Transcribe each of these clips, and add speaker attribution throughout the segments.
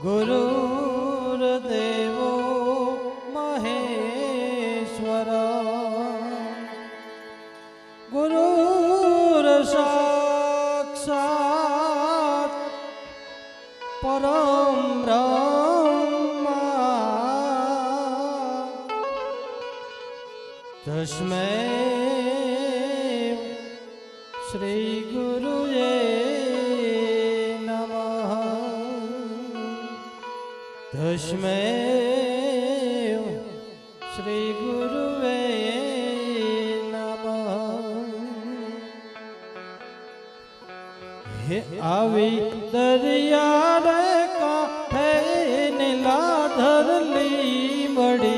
Speaker 1: गुरुर्देवो महेश्वर गुरुर्साक्षात् परं ब्रह्म तस्मै श्री गुरुये नमः। तस्मै श्री गुरुवे नमः। हे आवी दरिया रे कांठे नीलाधर लीमड़ी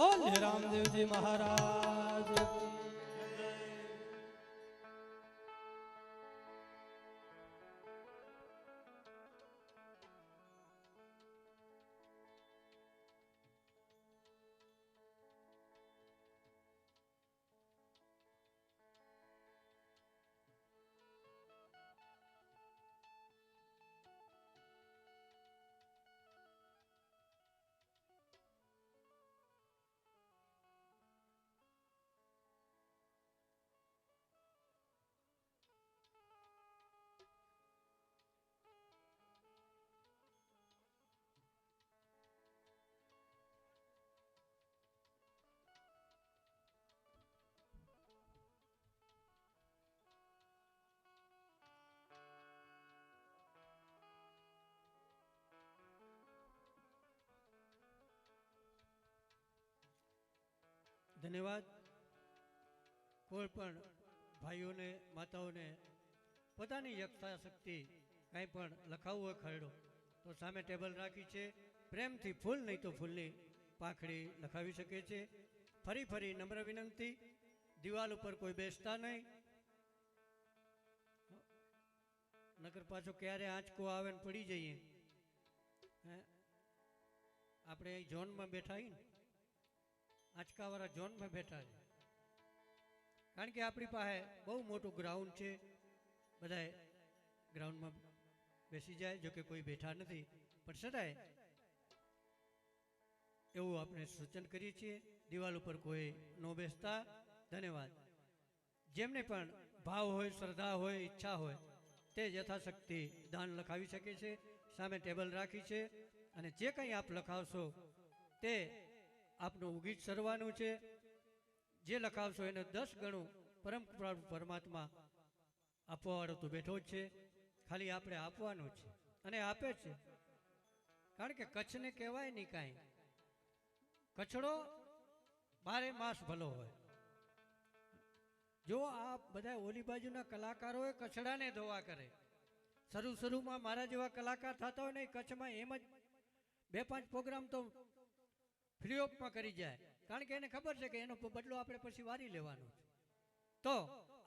Speaker 1: બોલે રામદેવજી મહારાજ કી.
Speaker 2: ધન્યવાદ. કોઈ પણ ભાઈઓને માતાઓને પોતાની યથાશક્તિ કાંઈ પણ લખાવવું હોય ખરડો તો સામે ટેબલ રાખી છે. પ્રેમથી ફૂલ નહીં તો ફૂલની પાંખડી લખાવી શકે છે. ફરી ફરી નમ્ર વિનંતી, દિવાલ ઉપર કોઈ બેસતા નહીં, નકર પાછો ક્યારે આંચકો આવે ને પડી જઈએ. આપણે અહીં ઝોનમાં બેઠા ને, આંચકાવાળા ઝોનમાં બેઠા છે, કારણ કે આપણી પાસે બહુ મોટું ગ્રાઉન્ડ છે. બધાએ ગ્રાઉન્ડમાં બેસી જાય, જોકે કોઈ બેઠા નથી, પણ છતાંય એવું આપણે સૂચન કરીએ છીએ. દિવાલ ઉપર કોઈ ન બેસતા. ધન્યવાદ. જેમને પણ ભાવ હોય, શ્રદ્ધા હોય, ઈચ્છા હોય તે યથાશક્તિ દાન લખાવી શકે છે. સામે ટેબલ રાખી છે અને જે કંઈ આપ લખાવશો તે આપનું ઉગીચ સરવાનું છે. જે લખાવશો એને 10 ગણું પરમાત્મા આપવાવાળો તો બેઠો જ છે, ખાલી આપણે આપવાનું છે અને આપે છે. કારણ કે કચ્છને કહેવાય નહીં કાંઈ, કચ્છડો 12 માસ ભલો હોય. જો આ બધા ઓલી બાજુના કલાકારોએ કચ્છડાને ધોવા કરે, શરૂમાં મારા જેવા કલાકાર થતા હોય ને કચ્છમાં એમ જ 2-5 પ્રોગ્રામ તો ફ્રી ઓફમાં કરી જાય, કારણ કે એને ખબર છે કે એનો બદલો આપણે પછી વારી લેવાનો છે. તો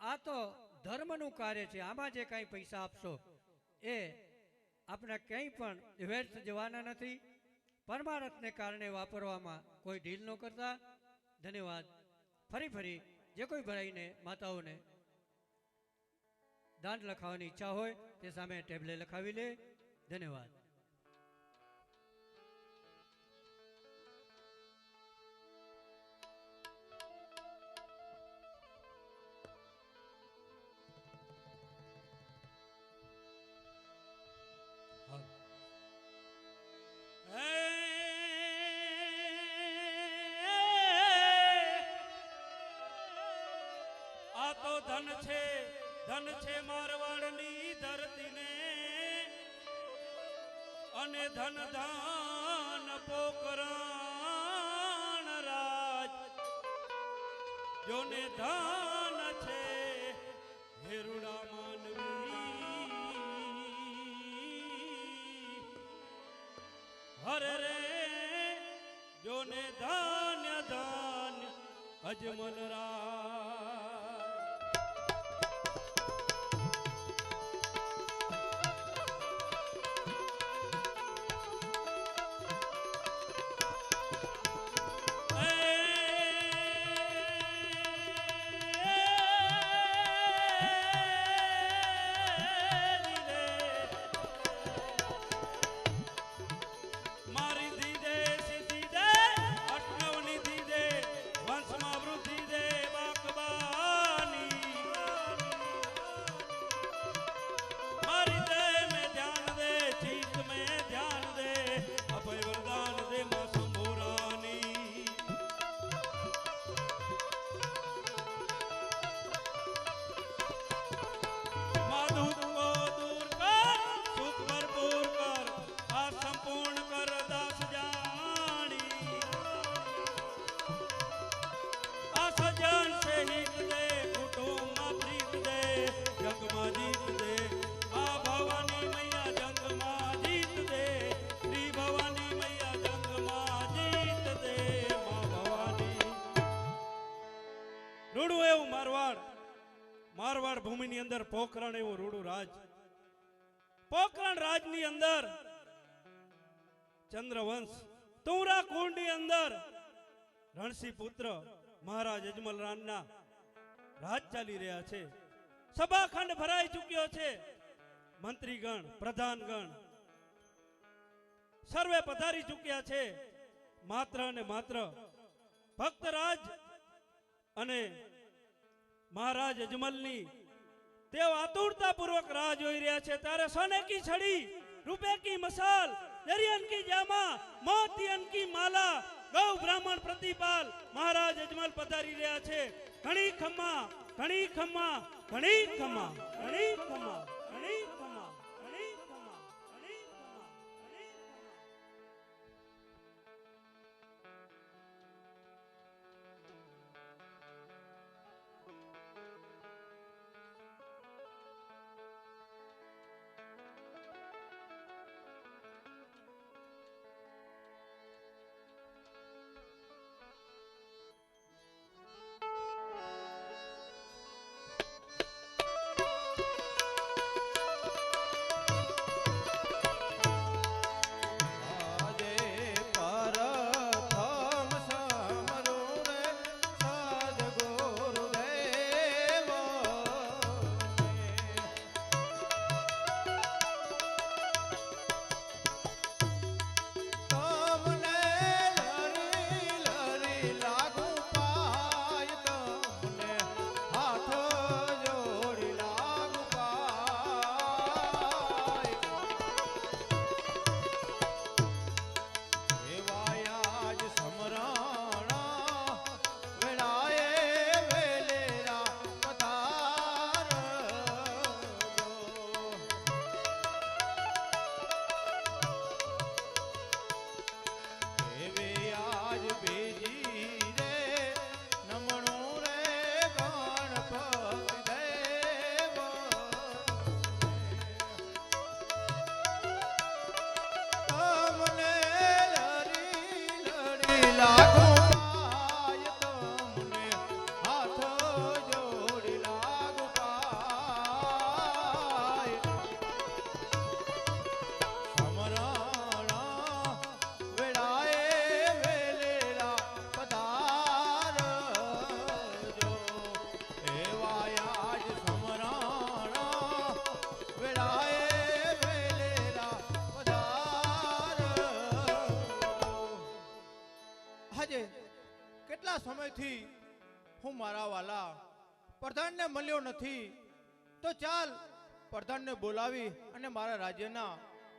Speaker 2: આ તો ધર્મનું કાર્ય છે. આમાં જે કાંઈ પૈસા આપશો એ આપણે કંઈ પણ વ્યર્થ જવાના નથી. પરમાર્થને કારણે વાપરવામાં કોઈ ઢીલ ન કરતા. ધન્યવાદ. ફરી જે કોઈ ભાઈને માતાઓને દાન લખાવવાની ઈચ્છા હોય તે સામે ટેબલે લખાવી લે. ધન્યવાદ.
Speaker 3: આ તો ધન છે મારવાડની ધરતીને, અને ધન ધાન પોકરણ રાજ. જોને ધાન છે હેરુડા માનવી, હરે રે જોને ધાન્ય અજમલ રાજ. ભૂમિની અંદર પોખરણ એવું રૂડું રાજ. પોખરણ રાજની અંદર ચંદ્રવંશ તુંરા કુંડની અંદર રણસિંહ પુત્ર મહારાજ અજમલરાના રાજ ચાલી રહ્યા છે. સભાખંડ ભરાઈ ચૂક્યો છે. મંત્રીગણ, પ્રધાનગણ સર્વે પધારી ચૂક્યા છે. માત્ર અને માત્ર ભક્તરાજ અને મહારાજ અજમલની તેઓ આતુરતાપૂર્વક રાહ જોઈ રહ્યા છે. ત્યારે સોને કી છડી, રૂપે કી મસાલ, દરિયન કી જામા, મોતિયન કી માલા, ગૌ બ્રાહ્મણ પ્રતિપાલ મહારાજ અજમલ પધારી રહ્યા છે. ઘણી ખમ્મા, ઘણી ખમ્મા, ઘણી ખમ્મા, ઘણી ખમ્મા, ઘણી ખમ્મા, ઘણી ખમ્મા, ઘણી ખમ્મા, ઘણી ખમ્મા.
Speaker 4: કેટલા સમયથી હું મારા વાલા પ્રધાનને મળ્યો નથી, તો ચાલ પ્રધાનને બોલાવી અને મારા રાજ્યના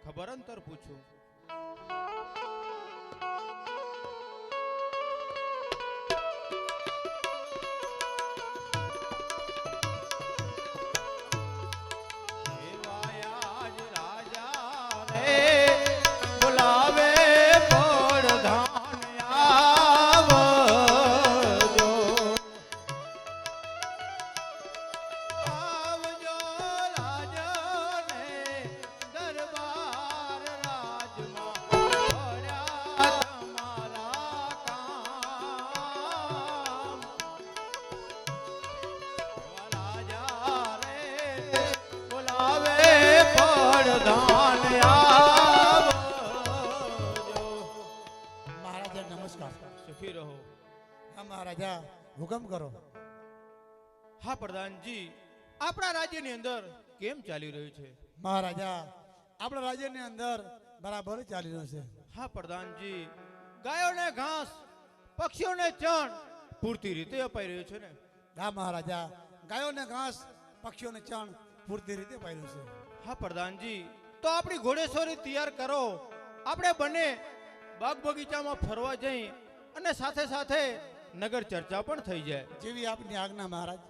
Speaker 4: ખબર અંતર પૂછું. બોલાવે પ્રધાન આવજો, આવજો રાજને દરબાર રાજમાં ભર્યા તમારા કામ. રાજા રે બોલાવે પ્રધાન
Speaker 5: મહારાજા નમસ્કાર.
Speaker 4: સુખી રહો.
Speaker 5: હા મહારાજા, હુકમ કરો.
Speaker 4: હા પ્રધાનજી, આપણા રાજ્યની અંદર કેમ ચાલી રહ્યું છે?
Speaker 5: મહારાજા, આપણા રાજ્યની અંદર બરાબર ચાલી રહ્યું છે.
Speaker 4: હા પ્રધાનજી, ગાયોને ઘાસ, પક્ષીઓને ચણ પૂરતી રીતે અપાઈ રહ્યું છે ને?
Speaker 5: હા મહારાજા, ગાયોને ઘાસ, પક્ષીઓને ચણ પૂરતી રીતે અપાઈ રહ્યું છે.
Speaker 4: હા પ્રધાનજી, તો આપણી ઘોડેસવારી તૈયાર કરો. આપણે બંને બાગ બગીચામાં ફરવા જઈ અને સાથે સાથે નગર ચર્ચા પણ થઈ જાય.
Speaker 5: જેવી આપની આજ્ઞા મહારાજ.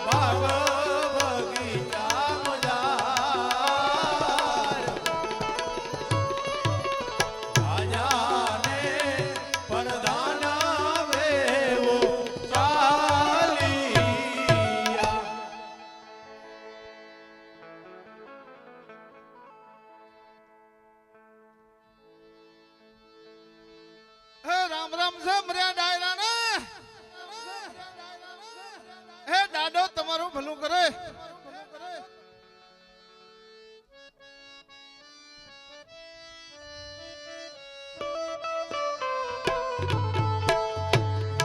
Speaker 4: ભાગ
Speaker 6: લાડો તમારું ભલું કરે.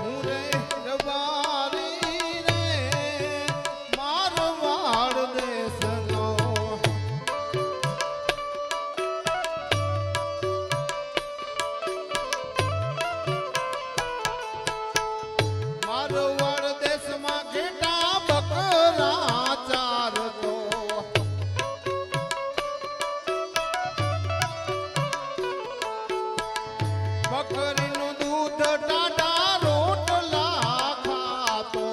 Speaker 6: હું રે રબારી રે મારવાડ દેશનો મારવાડ દેશમાં ઘેટા બકરા ચારતો બકરીનું દૂધ ટાટા રોટલા ખાતો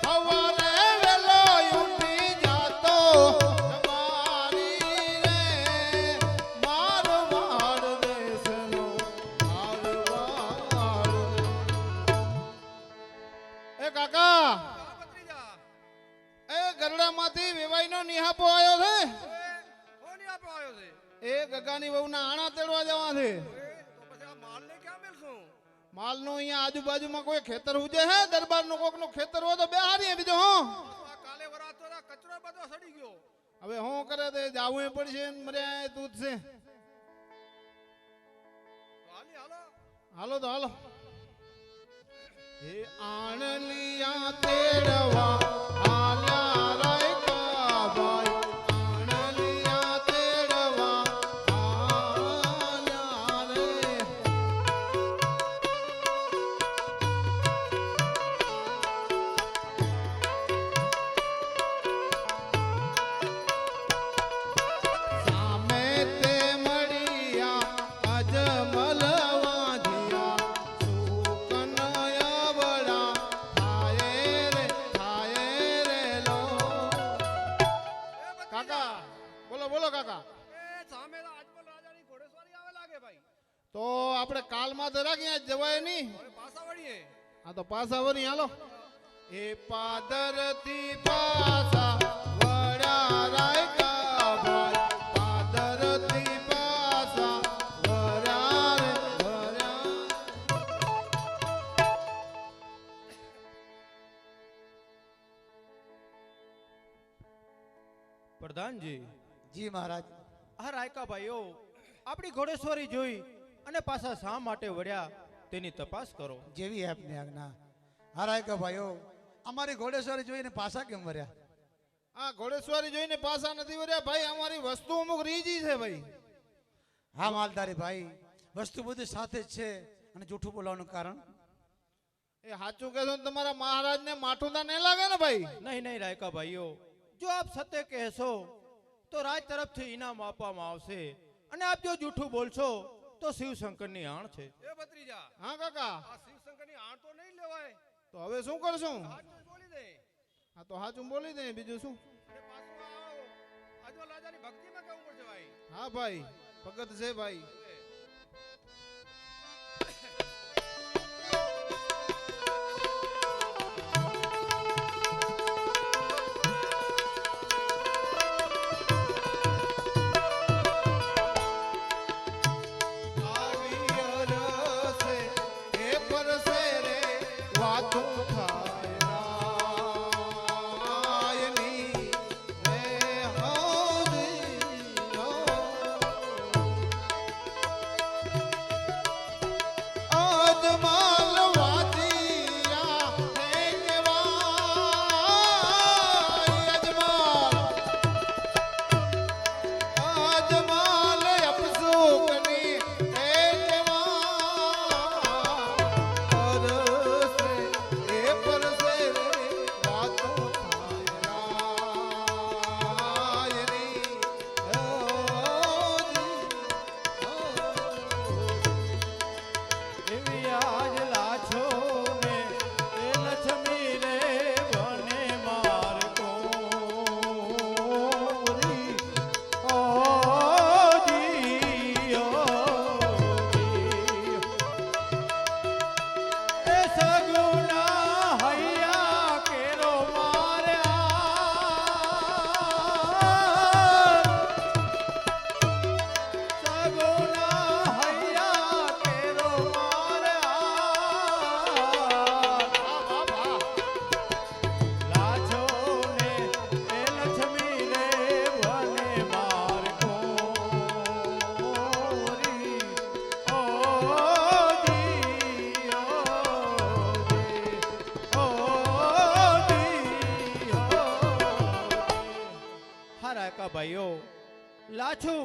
Speaker 6: સવારે વેલો ઉઠી જાતો રબારી રે મારવાડ દેશનો મારવાડ. એ કાકા એ ગરડામાંથી વેવાઈનો નિહાપો આવ્યો છે.
Speaker 7: કોની આપો આવ્યો છે?
Speaker 6: એ ગગાની વહુના આણા તેડવા જવા છે.
Speaker 7: તો પછી આ માલને ક્યાં મેલશું?
Speaker 6: માલનો અહીંયા આજુબાજુમાં કોઈ ખેતર ઉજે હે દરબારનું કોકનું ખેતર હોય તો બે હારીએ બીજો હું
Speaker 7: આ કાલે વરાતો હતા, કચરો બધો સડી ગયો.
Speaker 6: હવે હું કરે તે જાવું પડશે ને મર્યા તું જ છે.
Speaker 7: તો હાલી હાલો.
Speaker 6: હાલો તો હાલો. હે આણલિયા તેડવા આલ્યા રાયકા ભાઈ આણલિયા તેડવા આલ્યા રે. સામે તે મળ્યા અજમલ વાંધિયા સુકનયા વડા થાય રે લો. કાકા બોલો બોલો કાકા.
Speaker 7: એ સામેલા આજમલ રાજાની ઘોડેસવારી આવે લાગે ભાઈ.
Speaker 6: તો આપણે કાલમાં તો રાખીએ જવાય નહીં.
Speaker 7: હવે પાછા વળીએ.
Speaker 6: આ તો પાછા વળી હાલો. એ પાદરથી પાછા વળ્યા રાયકા ભાઈ પાદરથી પાછા વળ્યા રે વળ્યા.
Speaker 4: પ્રધાનજી,
Speaker 5: જી મહારાજ.
Speaker 4: આ રાયકા ભાઈઓ આપણી ઘોડેશ્વરી જોઈ અને પાછા શા માટે વળ્યા તેની તપાસ કરો.
Speaker 5: જેવી આપની આજ્ઞા. હારાય કે ભાઈઓ અમારી ઘોડેશ્વરી જોઈને પાછા કેમ વર્યા?
Speaker 6: આ ઘોડેસવારી જોઈને પાછા નથી વર્યા ભાઈ. અમારી વસ્તુ અમુક રીજી છે ભાઈ.
Speaker 5: હા માલધારી ભાઈ, વસ્તુ બધી સાથે જ છે અને જૂઠું બોલવાનું કારણ?
Speaker 6: એ સાચું કહેશો ને તમારા મહારાજને માઠું તો નહીં લાગે ને ભાઈ?
Speaker 4: નહીં નહીં રાયકા ભાઈઓ, જો આપ સત્ય કહેશો તો રાજ તરફથી ઇનામ આપવામાં આવશે, અને આપ જો જૂઠું બોલશો તો શિવશંકરની આણ છે.
Speaker 7: એ ભત્રીજા,
Speaker 6: હા કાકા.
Speaker 7: આ શિવશંકરની આણ તો નહીં લેવાય.
Speaker 6: તો હવે શું કરશું?
Speaker 7: સાચું બોલી દે.
Speaker 6: હા તો સાચું બોલી દે બીજું શું.
Speaker 7: અને પાછું આવો આજમલ રાજાની ભક્તિમાં કેવું પડશે ભાઈ.
Speaker 6: હા ભાઈ ભગત છે ભાઈ.
Speaker 4: લાછુ,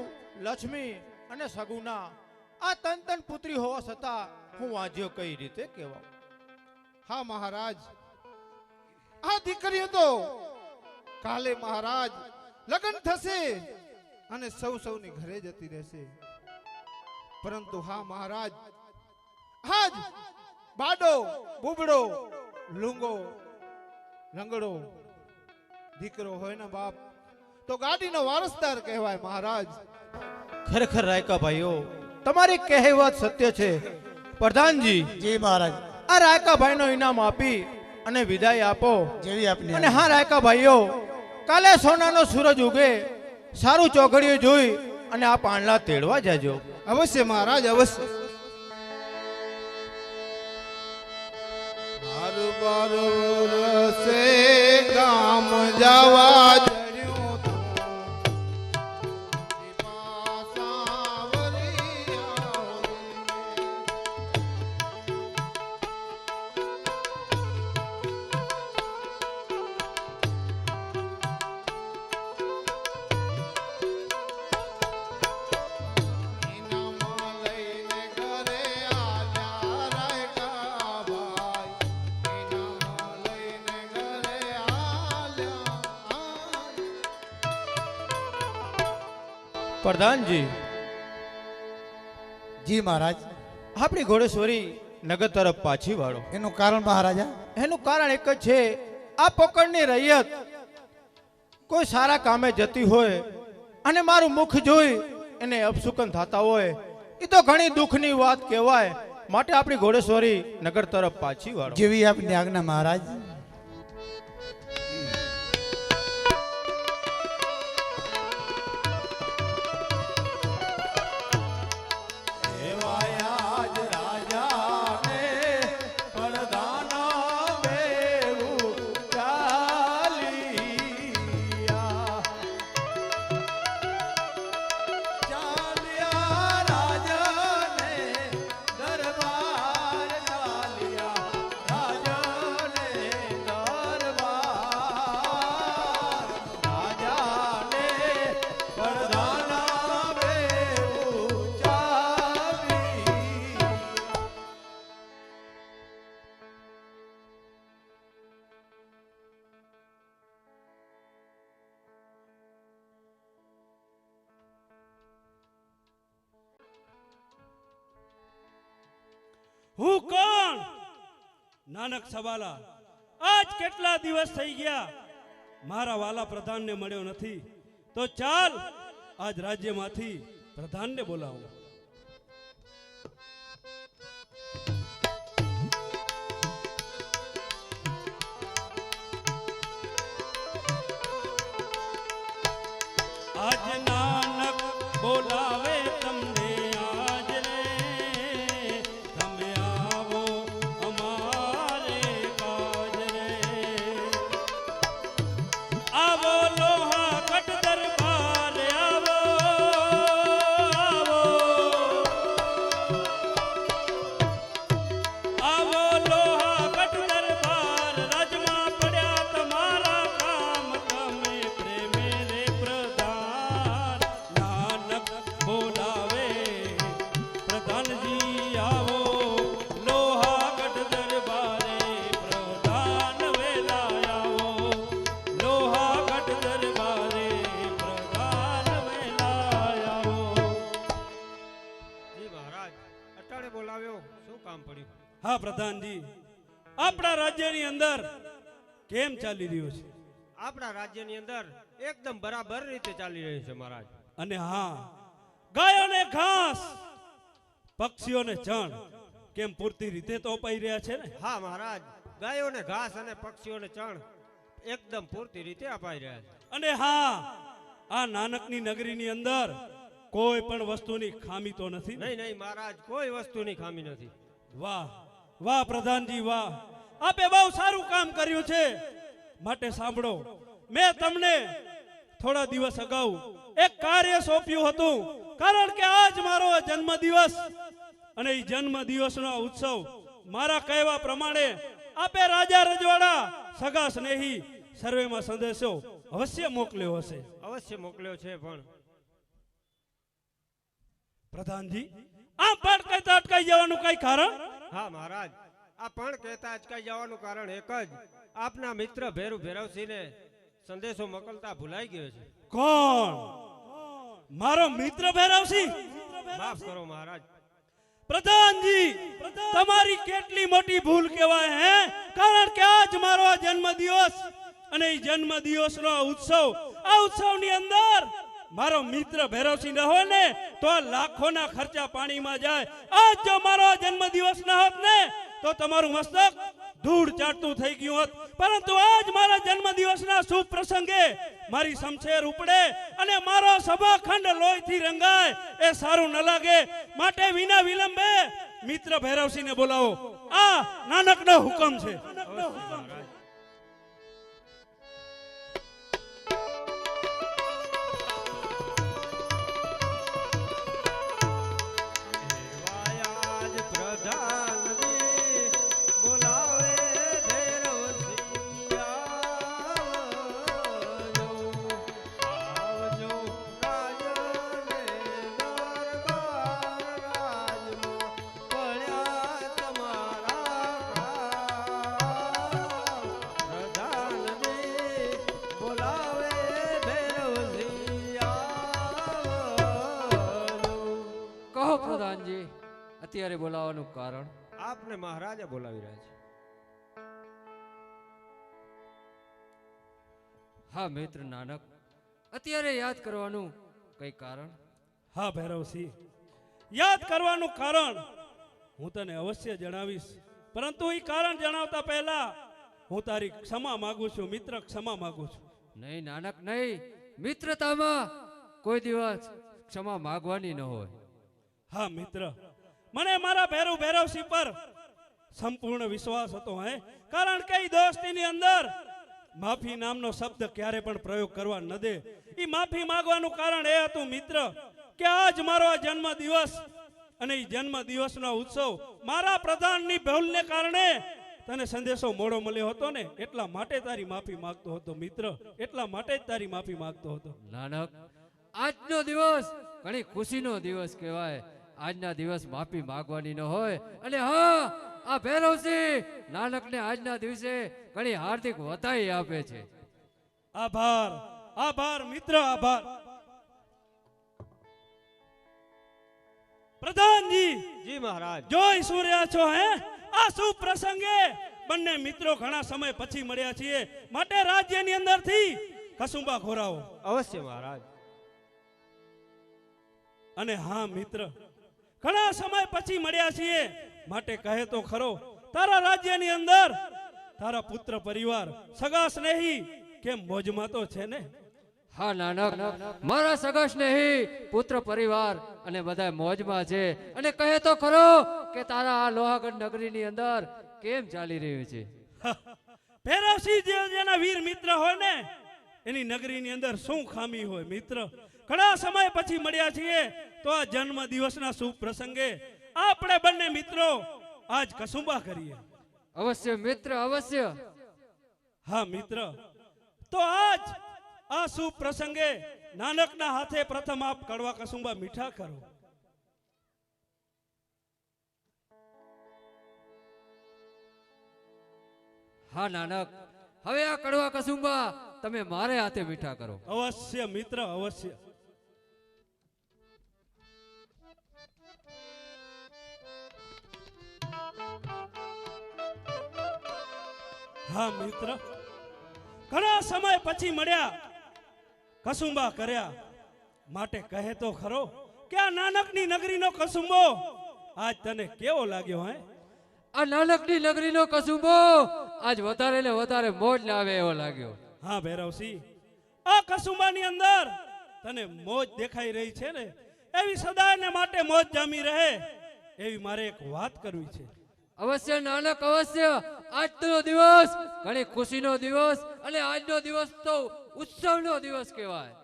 Speaker 4: લક્ષ્મી અને સગુના આ તન પુત્રી હોવા છતાં હું વાંજ્યો કઈ રીતે કહેવા?
Speaker 6: હા મહારાજ, આ દીકરીઓ તો કાલે મહારાજ લગ્ન થશે અને સૌની ઘરે જતી રહેશે. પરંતુ હા મહારાજ, આજ બાડો, બુબડો, લુંગો, લંગડો દીકરો હોય ને બાપ તો ગાડીનો વારસદાર કહેવાય મહારાજ.
Speaker 4: ખરેખર રાયકા ભાઈઓ, તમારી કહેવત સત્ય છે. પ્રધાનજી,
Speaker 5: જી મહારાજ.
Speaker 4: આ રાયકા ભાઈનો ઇનામ આપી અને વિદાય આપો.
Speaker 5: જેવી આપની
Speaker 4: અને હા રાયકા ભાઈઓ, કાલે સોનાનો સૂરજ ઉગે, સારું ચોઘડિયું જોઈ અને આ પાંડલા તેડવા જાજો.
Speaker 6: અવશ્ય મહારાજ, અવશ્ય. બાર બાર વરસે ગામ જવા જડ્યું તો પાસા વળી ઇનામ લઈને ઘરે આલ્યા રાયકા ભાઈ. ઇનામ લઈને ઘરે આલ્યા.
Speaker 4: પ્રધાનજી,
Speaker 5: જી મહારાજ.
Speaker 4: આપણી ઘોડેશ્વરી નગર તરફ પાછી વાળો.
Speaker 5: એનું કારણ મહારાજા?
Speaker 4: એનું કારણ એક જ છે, આ પકડની રૈયત કોઈ સારા કામે જતી હોય અને મારું મુખ જોઈ એને અપસુકન થતા હોય, એ તો ઘણી દુઃખની વાત કહેવાય. માટે આપણી ઘોડેશ્વરી નગર તરફ પાછી વાળો.
Speaker 5: જેવી આપની આજ્ઞા મહારાજ.
Speaker 3: હું કોણ? નાનક સવાલા. આજ કેટલા દિવસ થઈ ગયા મારા વાલા પ્રધાનને મળ્યો નથી. તો ચાલ આજ રાજ્યમાંથી પ્રધાનને બોલાવો. આજ નાનક બોલાવે તમને આજ રે, તમે આવો અમારે કાજ રે. આવો લોહા કટ દરબાર આવો, આવો લોહા કટ દરબાર. રાજમાં પડ્યા તમારા કામ, તમે પ્રેમે રે પ્રધાન. નાનક બોલાવે પ્રધાનજી આવો, લોહા કટ દરબારે પ્રધાન વેલા આવો. લોહા કટ દરબારે પ્રધાન વેલા આવો.
Speaker 2: જી મહારાજ, અટાણે બોલાવ્યો, શું કામ પડ્યું?
Speaker 3: હા પ્રધાનજી, આપણા રાજ્યની અંદર કેમ ચાલી રહ્યું છે?
Speaker 2: આપણા રાજ્યની અંદર એકદમ બરાબર રીતે ચાલી રહ્યું છે મહારાજ.
Speaker 3: અને હા, ગાયોને ઘાસ, પક્ષીઓને ચણ કેમ પૂરતી રીતે તો અપાઈ રહ્યા છે ને?
Speaker 2: હા મહારાજ, ગાયોને ઘાસ અને પક્ષીઓને ચણ એકદમ પૂરતી રીતે અપાઈ રહ્યા છે.
Speaker 3: અને હા, આ નાનકની નગરીની અંદર કોઈ પણ વસ્તુની ખામી તો નથી ને?
Speaker 2: નહીં નહીં મહારાજ, કોઈ વસ્તુની ખામી નથી.
Speaker 3: વાહ વાહ પ્રધાનજી વાહ, આપે બહુ સારું કામ કર્યું છે. માટે સાંભળો, મેં તમને થોડા દિવસ અગાઉ એક કાર્ય સોંપ્યું હતું. કારણ કે આજ મારો જન્મદિવસ અને એ જન્મદિવસનો ઉત્સવ મારા કહેવા પ્રમાણે આપે રાજા રજવાડા, સગા સ્નેહી સર્વેમાં સંદેશો અવશ્ય મોકલ્યો હશે.
Speaker 2: અવશ્ય મોકલ્યો છે, પણ
Speaker 3: પ્રધાનજી આમ પણ કહેતા અટકાઈ જવાનું કઈ કારણ?
Speaker 1: હા મહારાજ, આ પણ કહેતા અચકાઈ જવાનું કારણ એક જ, આપના મિત્ર ભેરુ ભેરવસિંહને સંદેશો મોકલતા ભૂલાઈ ગયો છે.
Speaker 3: કોણ? મારો મિત્ર ભૈરવસિંહ?
Speaker 1: માફ કરો મહારાજ.
Speaker 3: પ્રધાનજી, તમારી કેટલી મોટી ભૂલ કહેવાય હે? કારણ કે આજ મારો આ જન્મદિવસ અને એ જન્મદિવસનો ઉત્સવ, આ ઉત્સવની અંદર મારો મિત્ર ભૈરવસિંહ ન હોય ને તો આ લાખોના ખર્ચા પાણીમાં જાય. આજ જો મારો આ જન્મદિવસ ન હોત ને તો તમારું મસ્તક ધૂળ ચાટતું થઈ ગયું હોત. પરંતુ આજ મારા જન્મદિવસના શુભ પ્રસંગે મારી શમશેર ઉપડે અને મારો સભાખંડ લોહીથી રંગાય એ સારું ન લાગે. માટે વિના વિલંબે મિત્ર ભૈરવસિંહને બોલાવો. આ નાનકનો હુકમ છે.
Speaker 1: આજ પ્રધાનજી બોલાવે ભેરવસિંહ, આવજો રાજને દરબાર રાજમાં પડ્યા તમારા પ્રધાનજી બોલાવે ભેરવસિંહ,
Speaker 8: કહો પ્રધાનજી, અત્યારે બોલાવવાનું કારણ?
Speaker 1: આપને મહારાજા બોલાવી રહ્યા છે.
Speaker 8: હા મિત્ર નાનક, અત્યારે યાદ કરવાનું કઈ કારણ?
Speaker 3: હા ભૈરવસિંહ, યાદ કરવાનું કારણ હું તને અવશ્ય જણાવીશ, પરંતુ એ કારણ જણાવતા પહેલા હું તારી ક્ષમા માંગુ છું. મિત્ર, ક્ષમા માંગુ છું.
Speaker 8: નહીં નાનક નહીં, મિત્રતામાં કોઈ દિવસ ક્ષમા માગવાની ન હોય.
Speaker 3: હા મિત્ર, મને મારા ભૈરવસિંહ પર સંપૂર્ણ વિશ્વાસ હતો હે. કારણ કે એ દોસ્તીની અંદર માફી નામનો શબ્દ ક્યારે પણ પ્રયોગ કરવા ન દે. એ માફી માંગવાનું કારણ એ હતું મિત્ર કે આજ મારો આ જન્મ દિવસ અને એ જન્મ દિવસનો ઉત્સવ મારા પ્રધાનની ભૂલને કારણે તને સંદેશો મોડો મળ્યો હતો ને, એટલા માટે તારી માફી માંગતો હતો મિત્ર. એટલા માટે જ તારી માફી માંગતો હતો.
Speaker 8: નાનક, આજનો દિવસ ઘણી ખુશીનો દિવસ કહેવાય. આજના દિવસ માફી માંગવાની ન હોય. અને હા, આ ભૈરવસિંહ નાનકને આજના દિવસે ઘણી હાર્દિક વધાઈ આપે છે.
Speaker 3: આભાર, આભાર મિત્ર, આભાર. પ્રધાનજી,
Speaker 1: જી મહારાજ.
Speaker 3: જોઈ શું રહ્યા છો હે? આ શુભ પ્રસંગે બંને મિત્રો ઘણા સમય પછી મળ્યા છીએ, માટે રાજ્યની અંદરથી કસુંબા ઘોરાવો.
Speaker 1: અવશ્ય મહારાજ.
Speaker 3: અને હા મિત્ર, ઘણા સમય પછી મળ્યા છીએ, માટે કહે તો ખરો, તારા રાજ્યની અંદર તારા પુત્ર પરિવાર, સગા સ્નેહી કેમ મોજમાં તો છે ને?
Speaker 8: હા નાનક, મારા સગા સ્નેહી, પુત્ર પરિવાર અને બધા મોજમાં છે. અને કહે તો ખરો કે તારા આ લોહાગઢ નગરીની અંદર કેમ ચાલી રહ્યું છે?
Speaker 3: ભૈરવસિંહ જેના વીર મિત્ર હોય ને એની નગરીની અંદર શું ખામી હોય મિત્ર? ઘણા સમય પછી મળ્યા છીએ તો આ જન્મ દિવસના શુભ પ્રસંગે આપણે બંને મિત્રો આજ કસુંબા કરીએ.
Speaker 8: અવશ્ય મિત્ર, અવશ્ય.
Speaker 3: હા મિત્ર, તો આજ આ શુભ પ્રસંગે નાનકના હાથે પ્રથમ આપ કડવા કસુંબા મીઠા કરો.
Speaker 8: હા નાનક, હવે આ કડવા કસુંબા તમે મારે હાથે મીઠા કરો.
Speaker 3: અવશ્ય મિત્ર, અવશ્ય. હા મિત્ર, ઘણા સમય પછી મળ્યા, કસુંબા કર્યા, માટે કહે તો ખરો કે આ નાનકની નગરીનો કસુંબો આજ તને કેવો લાગ્યો હે?
Speaker 8: આ નાનકની નગરીનો કસુંબો આજ વધારે ને વધારે મોજ લાવે એવો લાગ્યો.
Speaker 3: હા ભૈરવસિંહ, આ કસુંબાની અંદર તને મોજ દેખાઈ રહી છે ને, એવી સદાયને માટે મોજ જામી રહે એવી મારે એક વાત કરવી છે.
Speaker 8: અવશ્ય નાનક, અવશ્ય. આજનો દિવસ ઘણી ખુશીનો દિવસ અને આજનો દિવસ તો ઉત્સવનો દિવસ કહેવાય.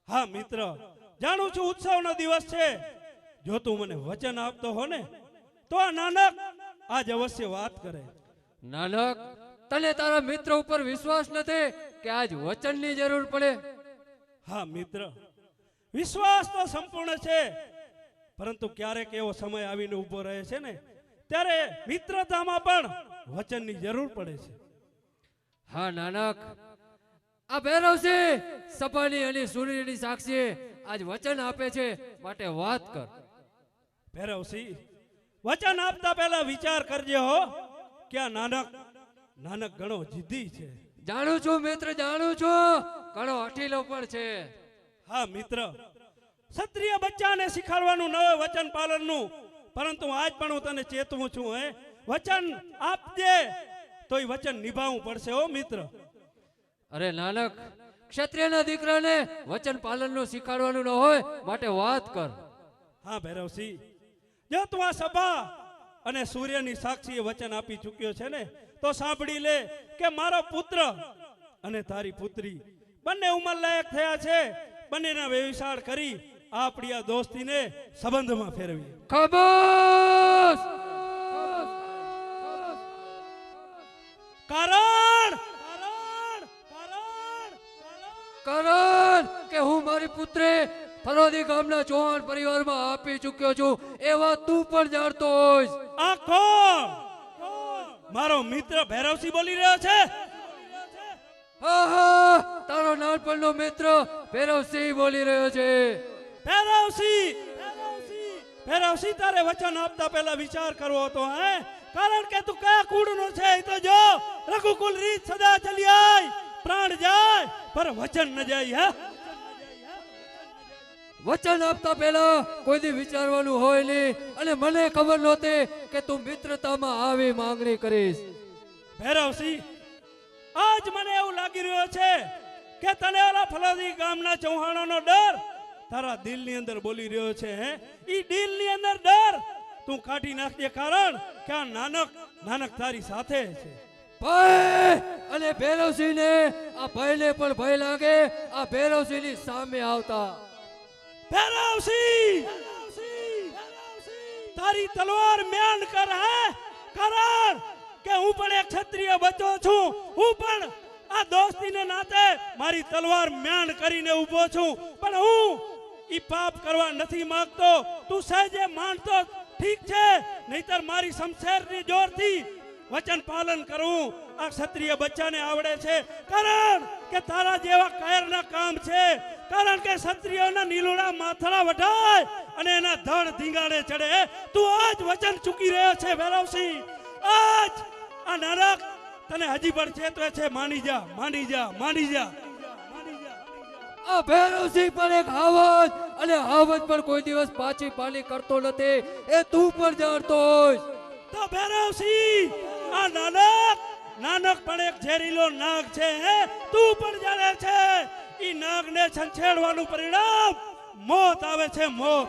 Speaker 3: હા મિત્ર, જાણું છું ઉત્સવનો દિવસ છે. જો તું મને વચન આપતો હો ને તો આ નાનક આજ અવશ્ય વાત કરે.
Speaker 8: નાનક, તને તારા મિત્ર ઉપર વિશ્વાસ નથી કે આજ વચનની જરૂર પડે?
Speaker 3: હા મિત્ર, વિશ્વાસ તો સંપૂર્ણ છે, પરંતુ ક્યારેક એવો સમય આવીને ઊભો રહે છે ને ત્યારે મિત્રતામાં પણ વચનની જરૂર પડે છે.
Speaker 8: હા નાનક, આ ભૈરવસિંહ સભાની અને સૂર્યની સાક્ષીએ આજ વચન આપે છે, માટે વાત કર.
Speaker 3: ભૈરવસિંહ, વચન આપતા પહેલા વિચાર કરજે હો કે આ નાનક ઘણો જિદ્દી છે.
Speaker 8: જાણું છું મિત્ર, જાણું છું, ઘણો અઠીલો પણ છે.
Speaker 3: હા મિત્ર, ક્ષત્રિય બચ્ચાને શીખવાડવાનું ન હોય વચન પાલનનું, પરંતુ આજ પણ હું તને ચેતવું છું. વચન આપજે તો એ વચન નિભાવવું પડશે હો મિત્ર.
Speaker 8: અરે નાનક, ક્ષત્રિયના દીકરાને વચન પાલનનું શીખવાડવાનું ન હોય, માટે વાત કર.
Speaker 3: હા ભૈરવસિંહ, જો તું આ સભા અને સૂર્યની સાક્ષીએ વચન આપી ચૂક્યો છે ને, તો સાંભળી લે કે મારો પુત્ર અને તારી પુત્રી બંને ઉંમર લાયક થયા છે. બંનેના વ્યવિચાર કરી આપણી આ દોસ્તીને સંબંધમાં ફેરવી.
Speaker 8: ખામોશ!
Speaker 3: કારણ
Speaker 8: કારણ કે હું મારી પુત્રી ફરોદી ગામના ચૌહાણ પરિવારમાં આપી ચૂક્યો છું, એ વાત તું પણ જાણતો હોઈશ.
Speaker 3: આ કોણ? મારો મિત્ર ભૈરવસિંહ બોલી રહ્યો છે.
Speaker 8: હા હા, તારો નાનપણનો મિત્ર ભૈરવસિંહ બોલી રહ્યો છે.
Speaker 3: ભૈરવસિંહ, તારે વચન આપતા પહેલા વિચાર કરવો હતો. કારણ કે તું કયા કુળનો છે એ તો જો. રઘુકુલ રીત સદા ચલી આય, પ્રાણ જાય પર વચન ન જાય.
Speaker 8: વચન આપતા પહેલા કોઈ દી વિચારવાનું હોય નહીં, અને મને ખબર નહોતી કે તું મિત્રતામાં આવી માંગણી કરીશ.
Speaker 3: ભૈરવસિંહ, આજ મને એવું લાગી રહ્યો છે કે તને ઓલા ફલોદી ગામના ચૌહાણોનો ડર તારા દિલની અંદર બોલી રહ્યો છે. ઈ દિલની અંદર ડર તું કાઢી નાખજે, કારણ કે આ નાનક તારી સાથે છે.
Speaker 8: ભય અને ભૈરવસિંહને, આ ભયને પણ ભય લાગે આ ભૈરવસિંહની સામે આવતા.
Speaker 3: ભૈરવસિંહ, તારી તલવાર મ્યાન કર. કારણ કે હું પણ એક ક્ષત્રિય બચ્ચો છું. હું પણ આ દોસ્તીને નાતે મારી તલવાર મ્યાન કરીને ઊભો છું, પણ હું ઈ પાપ કરવા નથી માંગતો. તું સહેજે માનતો ઠીક છે, નહીતર મારી શમશેરની જોરથી વચન પાલન કરવું આ ક્ષત્રિય બચ્ચાને આવડે છે. કારણ કે તારા જેવા કાયરના કામ છે. કારણ કે ક્ષત્રિયોના નીલુડા માથડા વઢાય અને એના ધડ ધીંગાણે ચડે. તું આજ વચન ચૂકી રહ્યો છે ભૈરવસિંહ. આજ આ નરક તને હજી પણ ચેતવે છે. માની જા, માની જા, માની જા.
Speaker 8: આ ભૈરવસિંહ પણ એક હાવજ, અને હાવજ પણ કોઈ દિવસ પાછી પાલી કરતો નથી, એ તું પણ જાણતો હોઈશ.
Speaker 3: તો ભૈરવસિંહ, આ નાનક પણ એક ઝેરીલો નાગ છે. તું પણ જાણે છે ઈ નાગને છંછેડવાનું પરિણામ મોત આવે છે. મોત.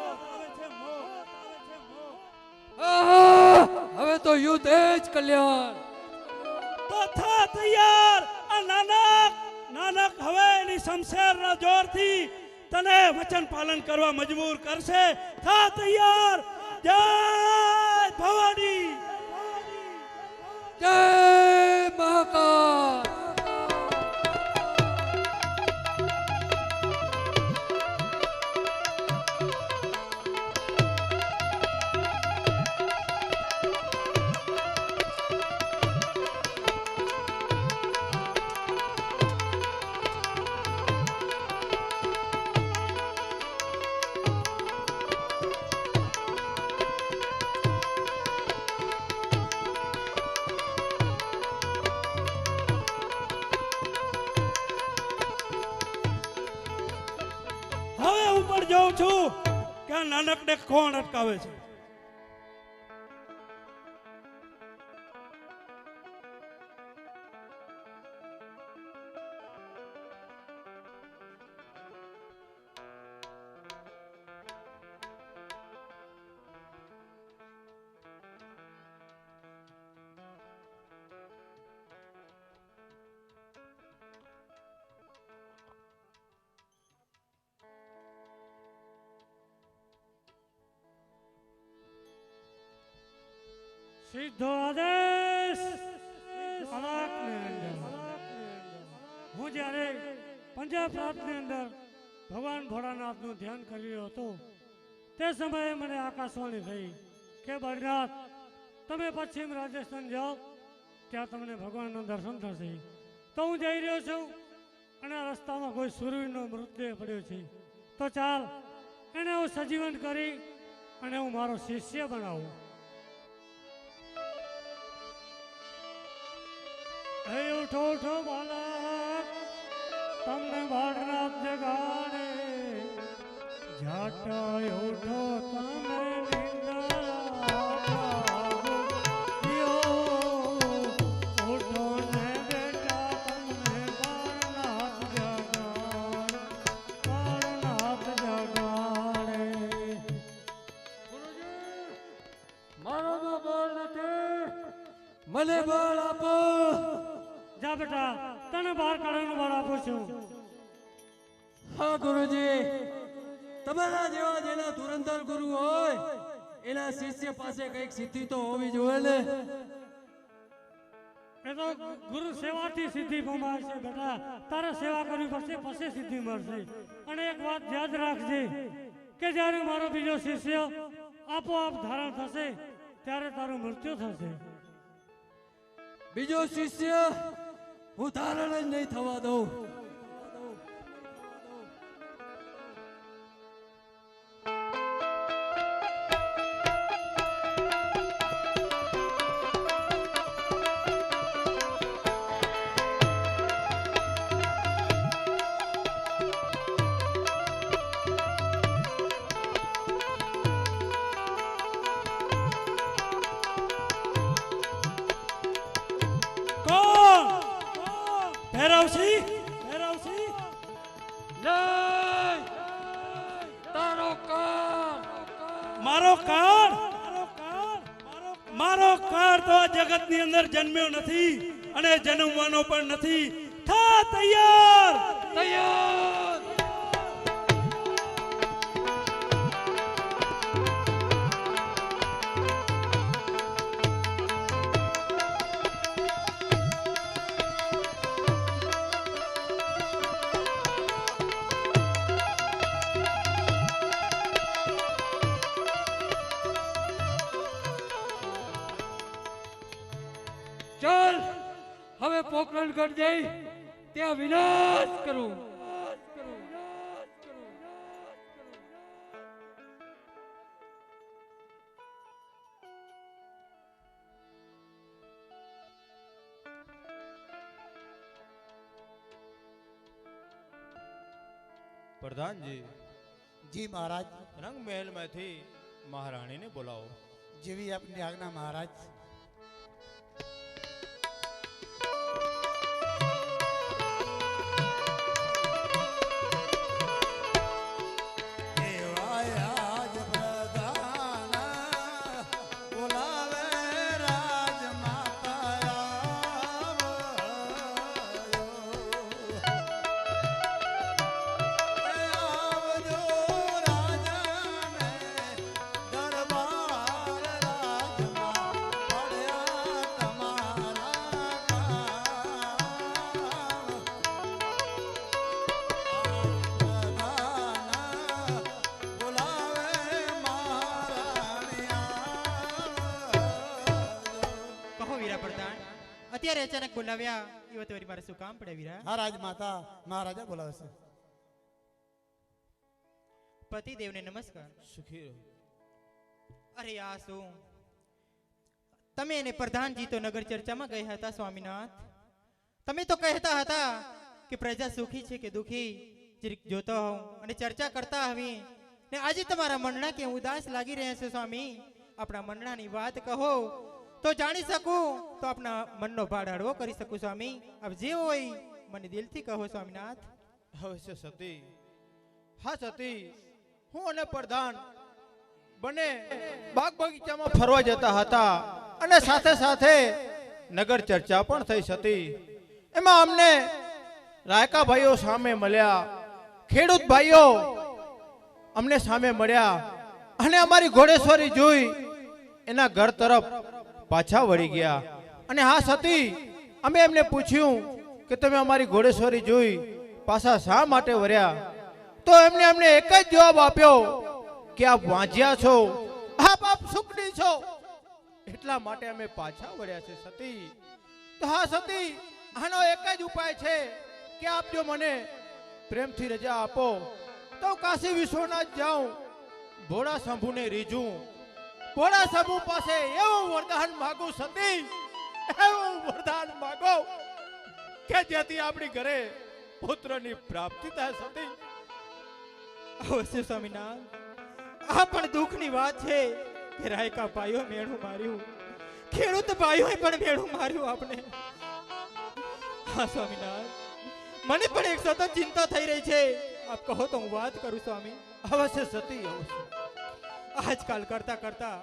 Speaker 8: આહા! હવે તો યુદ્ધ જ કલ્યાણ.
Speaker 3: તો થા તૈયાર. આ નાનક હવે એની શમશેરના જોરથી તને વચન પાલન કરવા મજબૂર કરશે. થા તૈયાર. જય ભવાની,
Speaker 8: જય મહાકાળ.
Speaker 3: હવે હું પણ જોઉં છું કે આ નાનકને કોણ અટકાવે છે.
Speaker 2: સીધો આદેશ. હું જ્યારે પંજાબ રાતની અંદર ભગવાન ભોળાનાથનું ધ્યાન કરી રહ્યો હતો,
Speaker 9: તે સમયે મને આકાશવાણી થઈ કે બળનાથ, તમે પશ્ચિમ રાજસ્થાન જાઓ, ત્યાં તમને ભગવાનનું દર્શન થશે. તો હું જઈ રહ્યો છું અને આ રસ્તામાં કોઈ સૂર્યનો મૃતદેહ પડ્યો છે. તો ચાલ એને હું સજીવન કરી અને હું મારો શિષ્ય બનાવું. હે ઉઠો ઉઠો બાલક, તમને બળનાથ જગાડે. જાટાય ઉઠો તમે નિંદરા ભાગ્યો. ઉઠો ને બેટા, તમને બળનાથ જગાડે. બળનાથ જગાડે.
Speaker 8: મારામાં બળ નથી, મને બળ આપો.
Speaker 9: જા બેટા, તને બહાર કાઢવાનું બળ આપું છું.
Speaker 8: હા ગુરુજી, તમારા જેવા જેના ધુરંધર ગુરુ હોય એના શિષ્ય પાસે કઈક સિદ્ધિ તો હોવી જોઈએ ને.
Speaker 9: એ તો ગુરુ સેવાથી સિદ્ધિ પમાય છે બેટા. તારે સેવા કરવી પડશે, પછી સિદ્ધિ મળશે. અને એક વાત યાદ રાખજે કે જ્યારે મારો બીજો શિષ્ય આપોઆપ ધારણ થશે ત્યારે તારું મૃત્યુ થશે.
Speaker 8: બીજો શિષ્ય હું ધારણ જ નહીં થવા દઉં.
Speaker 3: કોણ? ભૈરવસિંહ? ભૈરવસિંહ?
Speaker 8: નહીં, તારો કાળ.
Speaker 3: મારો કાળ? મારો કાળ તો આ જગતની અંદર જન્મ્યો નથી અને જન્મવાનો પણ નથી. થા તૈયાર.
Speaker 8: તૈયાર. ચાલ હવે પોકરણગઢ જઈ ત્યાં વિનાશ કરું.
Speaker 4: પ્રધાનજી,
Speaker 5: જી મહારાજ,
Speaker 4: રંગ મહેલમાંથી મહારાણીને બોલાવો.
Speaker 5: જેવી આપની આજ્ઞા મહારાજ.
Speaker 10: અત્યારે અચાનક બોલાવ્યા એ વાત મારે શું કામ પડે વીરા?
Speaker 5: હા રાજમાતા, મહારાજા બોલાવે છે.
Speaker 10: પતિદેવને નમસ્કાર.
Speaker 4: સુખી રહો.
Speaker 10: અરે આ શું, તમે અને પ્રધાનજી તો નગર ચર્ચામાં ગયા હતા સ્વામીનાથ. તમે તો કહેતા હતા કે પ્રજા સુખી છે કે દુખી જરીક જોતો હોઉં અને ચર્ચા કરતા આવી. ને આજે તમારા મનડા કે ઉદાસ લાગી રહ્યા છે સ્વામી. આપણા મનડાની વાત કહો તો જાણી શકું, તો આપના મનનો ભાર હળવો કરી શકું સ્વામી. આપ જે હોય મને દિલથી કહો સ્વામીનાથ.
Speaker 4: અવશ્ય સતી. હા સતી, હું અને પ્રધાન બને બાગ બગીચામાં ફરવા જતા હતા અને સાથે સાથે નગર ચર્ચા પણ થઈ સતી. એમાં અમને રાયકા ભાઈઓ સામે મળ્યા, ખેડૂત ભાઈઓ અમને સામે મળ્યા અને અમારી ઘોડેશ્વરી જોઈ એના ઘર તરફ પાછા વળી ગયા. અને હા સતી, અમે એમને પૂછ્યું કે તમે અમારી ઘોડેશ્વરી જોઈ પાછા શા માટે વર્યા? તો એમને અમને એક જ જવાબ આપ્યો કે આપ વાંજ્યા છો, આપ સુખડી છો, એટલા માટે અમે પાછા વળ્યા છે સતી. તો હા સતી, આનો એક જ ઉપાય છે કે આપ જો મને પ્રેમથી રજા આપો તો કાશી વિશ્વનાથ જાઉં, ભોળા શંભુને રીઝું, ભોળા શંભુ પાસે એવું વરદાન માગું સતી, એવું વરદાન માગો કે જેથી આપણી ઘરે પુત્રની પ્રાપ્તિ થાય સતી.
Speaker 10: અવશ્ય સ્વામિનાથ, આ પણ દુઃખની વાત છે કે રાયકા ભાઈઓ મેળું માર્યું, ખેડૂત ભાઈઓએ પણ મેળું માર્યું આપને. હા સ્વામિનાથ, મને પણ એક સતત ચિંતા થઈ રહી છે. આપ કહો તો હું વાત કરું સ્વામી.
Speaker 4: અવશ્ય સતી, અવશ્ય.
Speaker 10: આજકાલ કરતા કરતા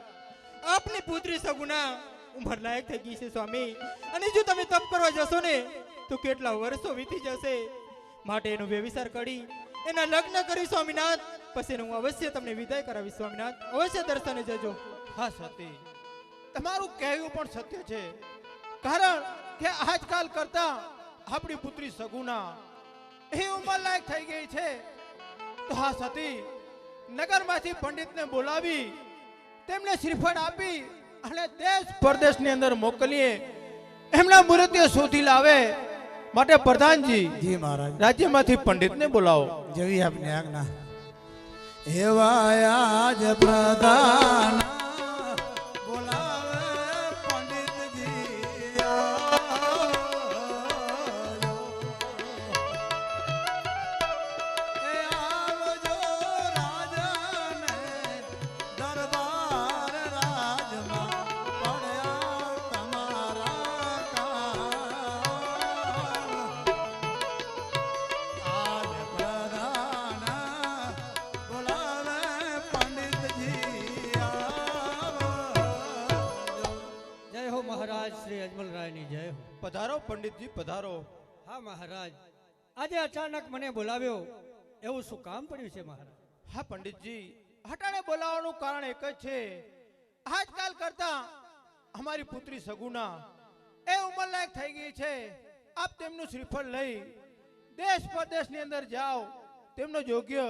Speaker 10: આપની પુત્રી સગુના ઉંમર લાયક થઈ ગઈ છે સ્વામી, અને જો તમે તપ કરવા જશો ને તો કેટલા વર્ષો વીતી જશે. માટે એનો વ્યવિચાર કરી એના લગ્ન કરી સ્વામિનાથ, પછી હું અવશ્ય તમને વિદાય કરાવીશ સ્વામિનાથ. અવશ્ય દર્શને જજો.
Speaker 4: હા સતી, તમારું કહેવું પણ સત્ય છે, કારણ કે આજકાલ કરતા આપણી પુત્રી સગુના એ ઉંમર લાયક થઈ ગઈ છે. તો હા સતી, નગરમાંથી પંડિતને બોલાવી તેમને શ્રીફળ આપી અને દેશ પરદેશની અંદર મોકલીએ, એમના મૂર્તિઓ શોધી લાવે. માટે પ્રધાનજી,
Speaker 5: જી મહારાજ,
Speaker 4: રાજ્યમાંથી પંડિતને બોલાવો.
Speaker 5: જેવી આપની આજ્ઞા. એવા આજ પ્રધાન બોલાવે પંડિતજી, એ આવજો રાજાને દરબાર રાજમાં પડ્યા તમારા કામ. આજ પ્રધાન બોલાવે પંડિતજી, આવજો.
Speaker 2: જય હો મહારાજ શ્રી અજમલરાયની જય હો.
Speaker 4: પધારો પંડિતજી, પધારો.
Speaker 2: હા મહારાજ, આજે અચાનક મને બોલાવ્યો, એવું શું કામ પડ્યું છે મહારાજ?
Speaker 4: હા પંડિતજી, હટાણે બોલાવવાનું કારણ એક જ છે. આજકાલ કરતા અમારી પુત્રી સગુના એ ઉંમર લાયક થઈ ગઈ છે. આપ તેમનું શ્રીફળ લઈ દેશ પરદેશની અંદર જાઓ, તેમનો યોગ્ય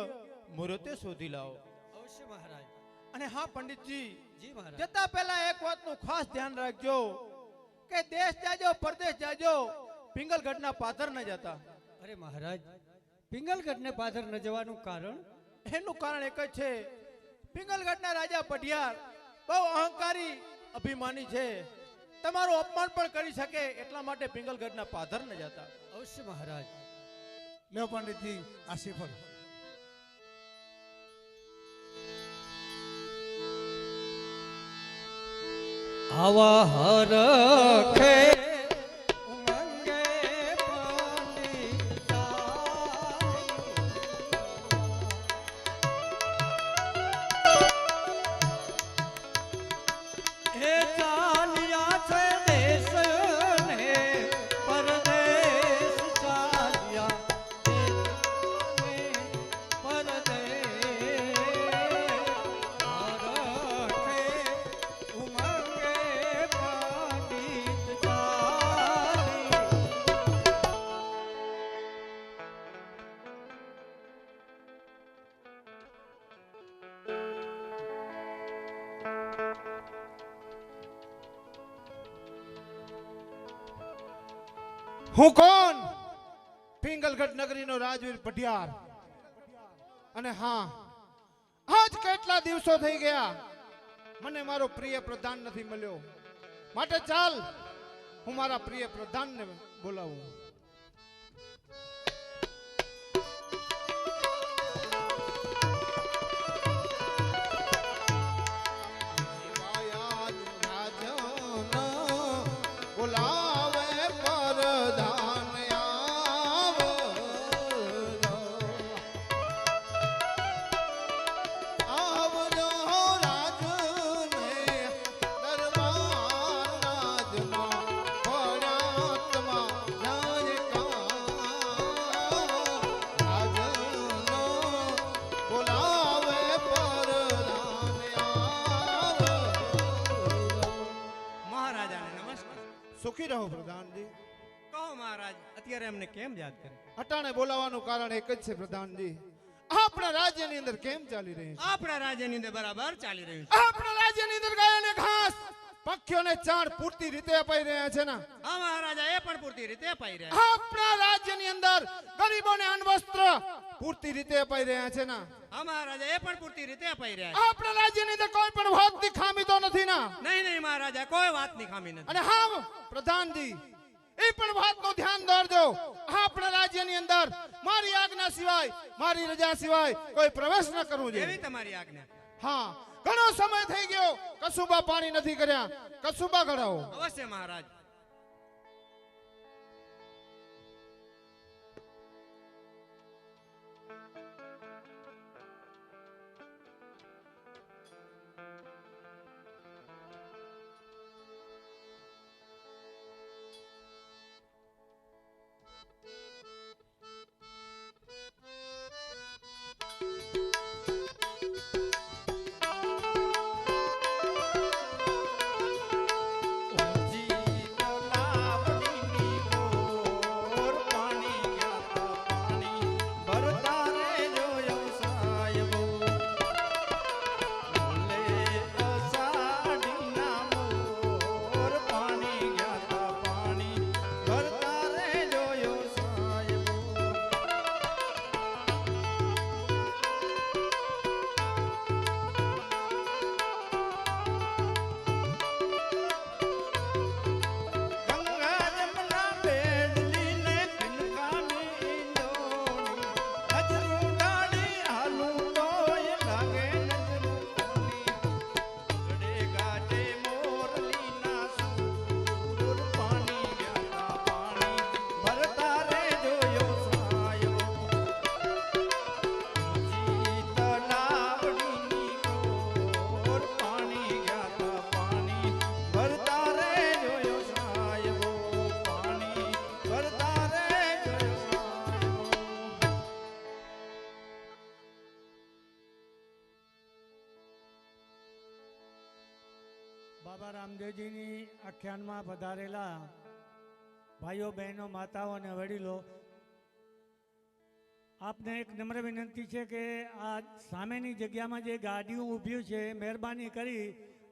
Speaker 4: મુહૂર્તે શોધી લાવો.
Speaker 2: અવશ્ય મહારાજ.
Speaker 4: અને હા પંડિતજી,
Speaker 2: જી મહારાજ.
Speaker 4: જતા પહેલા એક વાતનું ખાસ ધ્યાન રાખજો કે દેશ જાજો, પરદેશ જાજો, પિંગલગઢના પાથર ન જતા.
Speaker 2: અરે મહારાજ, પિંગલગઢને પાથર ન જવાનું કારણ?
Speaker 4: એનું કારણ એક જ છે, પિંગલગઢના રાજા પઢિયાર બહુ અહંકારી અભિમાની છે, તમારું અપમાન પણ કરી શકે, એટલા માટે પિંગલગઢના પાથર ન જતા.
Speaker 2: અવશ્ય મહારાજ.
Speaker 5: લ્યો પંડિતજી આ શ્રીફળ.
Speaker 2: આવા હરખે ઉમંગે પંડિતા, એ ચાલ્યા છે દેશ ને પરદેશ, ચાલ્યા દેશ ને પરદેશ. હરખે ઉમંગે પંડિત ચાલી.
Speaker 6: હું કોણ? પિંગલગઢ નગરીનો રાજવીર પઢિયાર. અને હા, આજ કેટલા દિવસો થઈ ગયા મને મારો પ્રિય પ્રધાન નથી મળ્યો. માટે ચાલ હું મારા પ્રિય પ્રધાનને બોલાવું. બોલાવે પરધાન આવજો. આવજો રાજને દરબાર રાજમાં પડ્યા તમારા કામ. રાજનો બોલાવે પરધાન આવજો.
Speaker 10: મહારાજાને નમસ્કાર.
Speaker 6: સુખી રહો પ્રધાનજી.
Speaker 10: કહો મહારાજ, અત્યારે અમને કેમ યાદ કરે?
Speaker 6: હટાણે બોલાવાનું કારણ એક જ છે પ્રધાનજી. આપણા રાજ્યની અંદર કેમ ચાલી રહ્યું છે?
Speaker 7: આપણા રાજ્યની અંદર બરાબર ચાલી રહ્યું
Speaker 6: આપણા રાજ્યની અંદર ગાયોને ઘાસ, પક્ષીઓને ચાણ પૂરતી રીતે અપાઈ રહ્યા છે ને?
Speaker 7: છે આ મહારાજા એ પણ પૂરતી રીતે અપાઈ રહ્યા
Speaker 6: આપણા રાજ્યની અંદર ગરીબોને અન્ન વસ્ત્ર પૂરતી રીતે અપાઈ રહ્યા છે ને?
Speaker 7: આ મહારાજા એ પણ પૂરતી રીતે અપાઈ રહ્યા
Speaker 6: આપણા રાજ્યની અંદર કોઈ પણ વાતની ખામી તો નથી ને?
Speaker 7: નહીં નહીં મહારાજા કોઈ વાતની ખામી નથી
Speaker 6: અને હા પ્રધાનજી, એ પણ વાતનું ધ્યાન દોરજો. આપણા રાજ્યની અંદર મારી આજ્ઞા સિવાય, મારી રજા સિવાય કોઈ પ્રવેશ ન કરવો
Speaker 7: એવી
Speaker 6: જોઈએ.
Speaker 7: તમારી આજ્ઞા.
Speaker 6: હા, ઘણો સમય થઈ ગયો, કસુબા પાણી નથી કર્યા, કસુબા કરાવો.
Speaker 7: અવશ્ય મહારાજ.
Speaker 9: બાબા રામદેવજીની આખ્યાનમાં પધારેલા ભાઈઓ બહેનો માતાઓ અને વડીલો, આપને એક નમ્ર વિનંતી છે કે આ સામેની જગ્યામાં જે ગાડીઓ ઊભી છે મહેરબાની કરી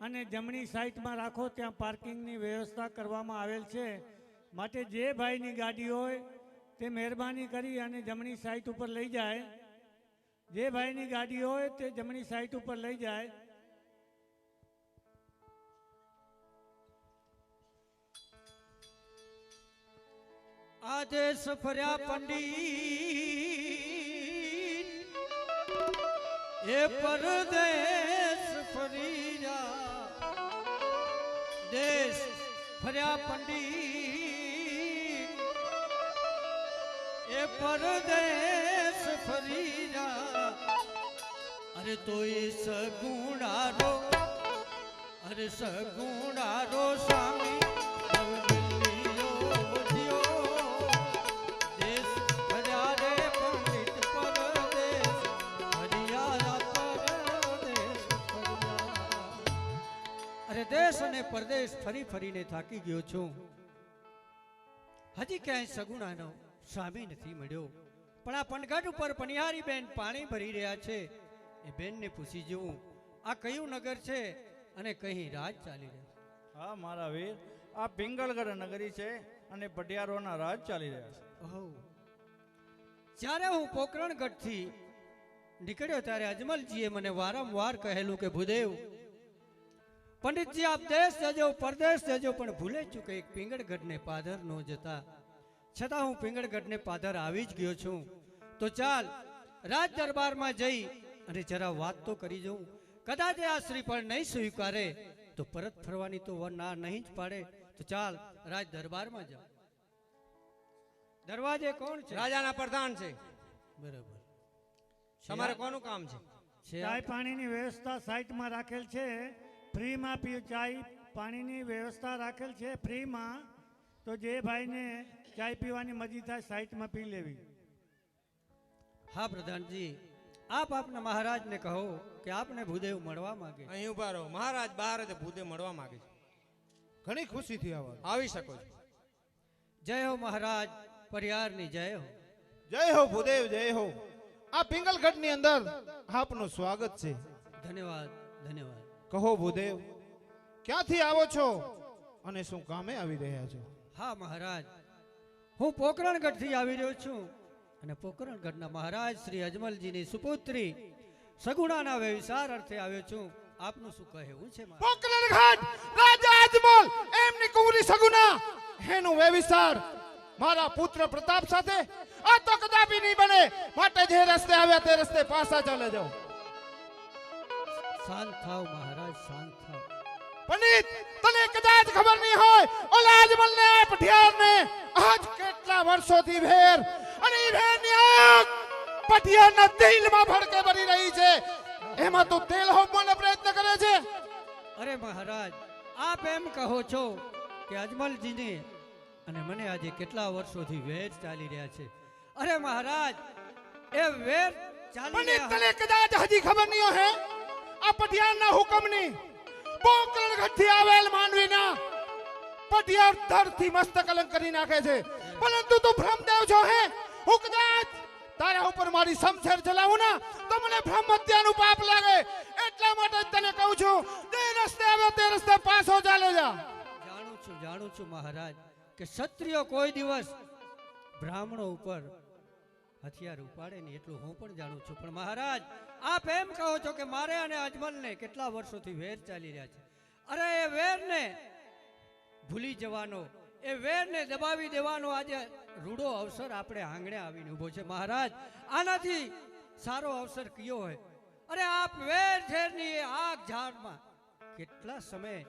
Speaker 9: અને જમણી સાઈડમાં રાખો. ત્યાં પાર્કિંગની વ્યવસ્થા કરવામાં આવેલ છે, માટે જે ભાઈની ગાડી હોય તે મહેરબાની કરી અને જમણી સાઈડ ઉપર લઈ જાય. જે ભાઈની ગાડી હોય તે જમણી સાઈડ ઉપર લઈ જાય.
Speaker 2: આજે સફર્યા પંડિત એ પરદેશ ફર્યા, દેશ ફર્યા પંડિત એ પરદેશ ફર્યા. અરે તોય સગુણારો, અરે સગુણારો સ્વામી દેશ અને પરદેશ ફરી ફરીને થાકી ગયો છું. હજી ક્યાંય સગુણાનો સ્વામી નથી મળ્યો. પણ આ પનઘટ ઉપર પનિહારી બેન પાણી ભરી રહ્યા છે. એ બેનને પૂછી જોઉં આ કયું નગર છે અને કઈ રાજ ચાલી રહ્યો?
Speaker 11: હા મારા વીર, આ પિંગલગઢ નગરી છે અને પટિયારોના રાજ ચાલી રહ્યા છે.
Speaker 2: ઓહો, જ્યારે હું પોકરણગઢથી નીકળ્યો ત્યારે અજમલજીએ મને વારંવાર કહેલું કે ભૂદેવ, પંડિતજી આપ દેશ જજો, પરદેશ જજો, પણ ભૂલે ચૂકે એક પિંગળગઢને પાદર ન જતા. છતાં હું પિંગળગઢને પાદર આવી જ ગયો છું. તો ચાલ રાજ દરબારમાં જઈ અને જરા વાત તો કરી જઉં. કદાચ આ શ્રીફળ નહીં સ્વીકારે તો પરત ફરવાની તો ના નહીં જ પાડે. તો ચાલ રાજ દરબારમાં જાઓ. દરવાજે કોણ છે?
Speaker 7: રાજાના પ્રધાન છે.
Speaker 2: બરાબર.
Speaker 7: તમારે કોનું કામ છે?
Speaker 9: ચાય પાણીની વ્યવસ્થા સાઈડમાં રાખેલ છે, ફ્રીમાં પીવું. ચાય પાણીની વ્યવસ્થા રાખેલ છે ફ્રીમાં, તો જે ભાઈને ચાય પીવાની મજી થાય સાઈડમાં પી લેવી.
Speaker 2: હા પ્રધાનજી, આપ આપના મહારાજને કહો કે આપને ભૂદેવ મળવા માંગે.
Speaker 7: અહીં ઉભા રહો. મહારાજ બહાર જ ભૂદેવ મળવા માંગે છે.
Speaker 6: ઘણી ખુશીથી આવવાનું.
Speaker 7: આવી શકો છો.
Speaker 2: જય હો મહારાજ, પરિયારની જય હો.
Speaker 6: જય હો ભૂદેવ, જય હો. આ પિંગલગઢની અંદર આપનું સ્વાગત છે.
Speaker 2: ધન્યવાદ ધન્યવાદ.
Speaker 6: કહો ભૂદેવ, ક્યાંથી આવો છો અને શું કામે આવી રહ્યા છો?
Speaker 2: હા મહારાજ, હું પોકરણગઢથી આવી રહ્યો છું અને પોકરણગઢના મહારાજ શ્રી અજમલજીની સુપુત્રી સગુણાના વ્યવસાર અર્થે આવ્યો છું. આપનું શું કહેવું છે મહારાજ?
Speaker 6: પોકરણગઢ રાજા અજમલ એમની કુંવરી સગુણા એનું વ્યવિચાર મારા પુત્ર પ્રતાપ સાથે આ તો કદાપી નહીં બને. માટે જે રસ્તે આવ્યા તે રસ્તે પાછા ચાલે જાઓ.
Speaker 2: શાંત થાવ મહારાજ, શાંત થાવ.
Speaker 6: પંડિત, તને કદાચ ખબર નહીં હોય, ઓલા અજમલ ને આ પઠિયાર ને આજ કેટલા વર્ષોથી વેર અને ઈ વેરની આગ પઠિયારના દિલમાં ભડકે ભરી રહી છે. એમાં તો તેલ હોમવાનો પ્રયત્ન કરે છે.
Speaker 2: અરે મહારાજ, આપ એમ કહો છો કે અજમલજીને અને મને આજે કેટલા વર્ષોથી વેર ચાલી રહ્યા છે. અરે મહારાજ, એ વેર ચાલી
Speaker 6: પંડિત,
Speaker 2: રહ્યા
Speaker 6: તને કદાચ હજી ખબર નહીં હે, આ પઠિયારના હુકમની પોકરણગઢથી આવેલ માનવીના પઠિયાર ધરથી મસ્તક અલંક કરી નાખે છે. પરંતુ તું ભ્રમદેવ છો હે. હું કદાચ તારા ઉપર મારી સમસેર ચલાવું ના તો મને ભ્રમ હત્યાનું પાપ લાગે. એટલા માટે જ તને કહું છું, જે રસ્તે આવ્યો તે રસ્તે પાછો ચાલે જા.
Speaker 2: જાણું છું મહારાજ કે ક્ષત્રિયો કોઈ દિવસ બ્રાહ્મણો ઉપર હથિયાર ઉપાડે નહીં, એટલું હું પણ જાણું છું. પણ મહારાજ, આપ એમ કહો છો કે મારે અને અજમલને કેટલા વર્ષોથી વેર ચાલી રહ્યા છે. અરે એ વેરને ભૂલી જવાનો, એ વેરને દબાવી દેવાનો આજે રૂડો અવસર આપણે આંગણે આવીને ઊભો છે. મહારાજ, આનાથી સારો અવસર કયો હોય? અરે આપ વેર ઝેરની એ આગ ઝાડમાં કેટલા સમય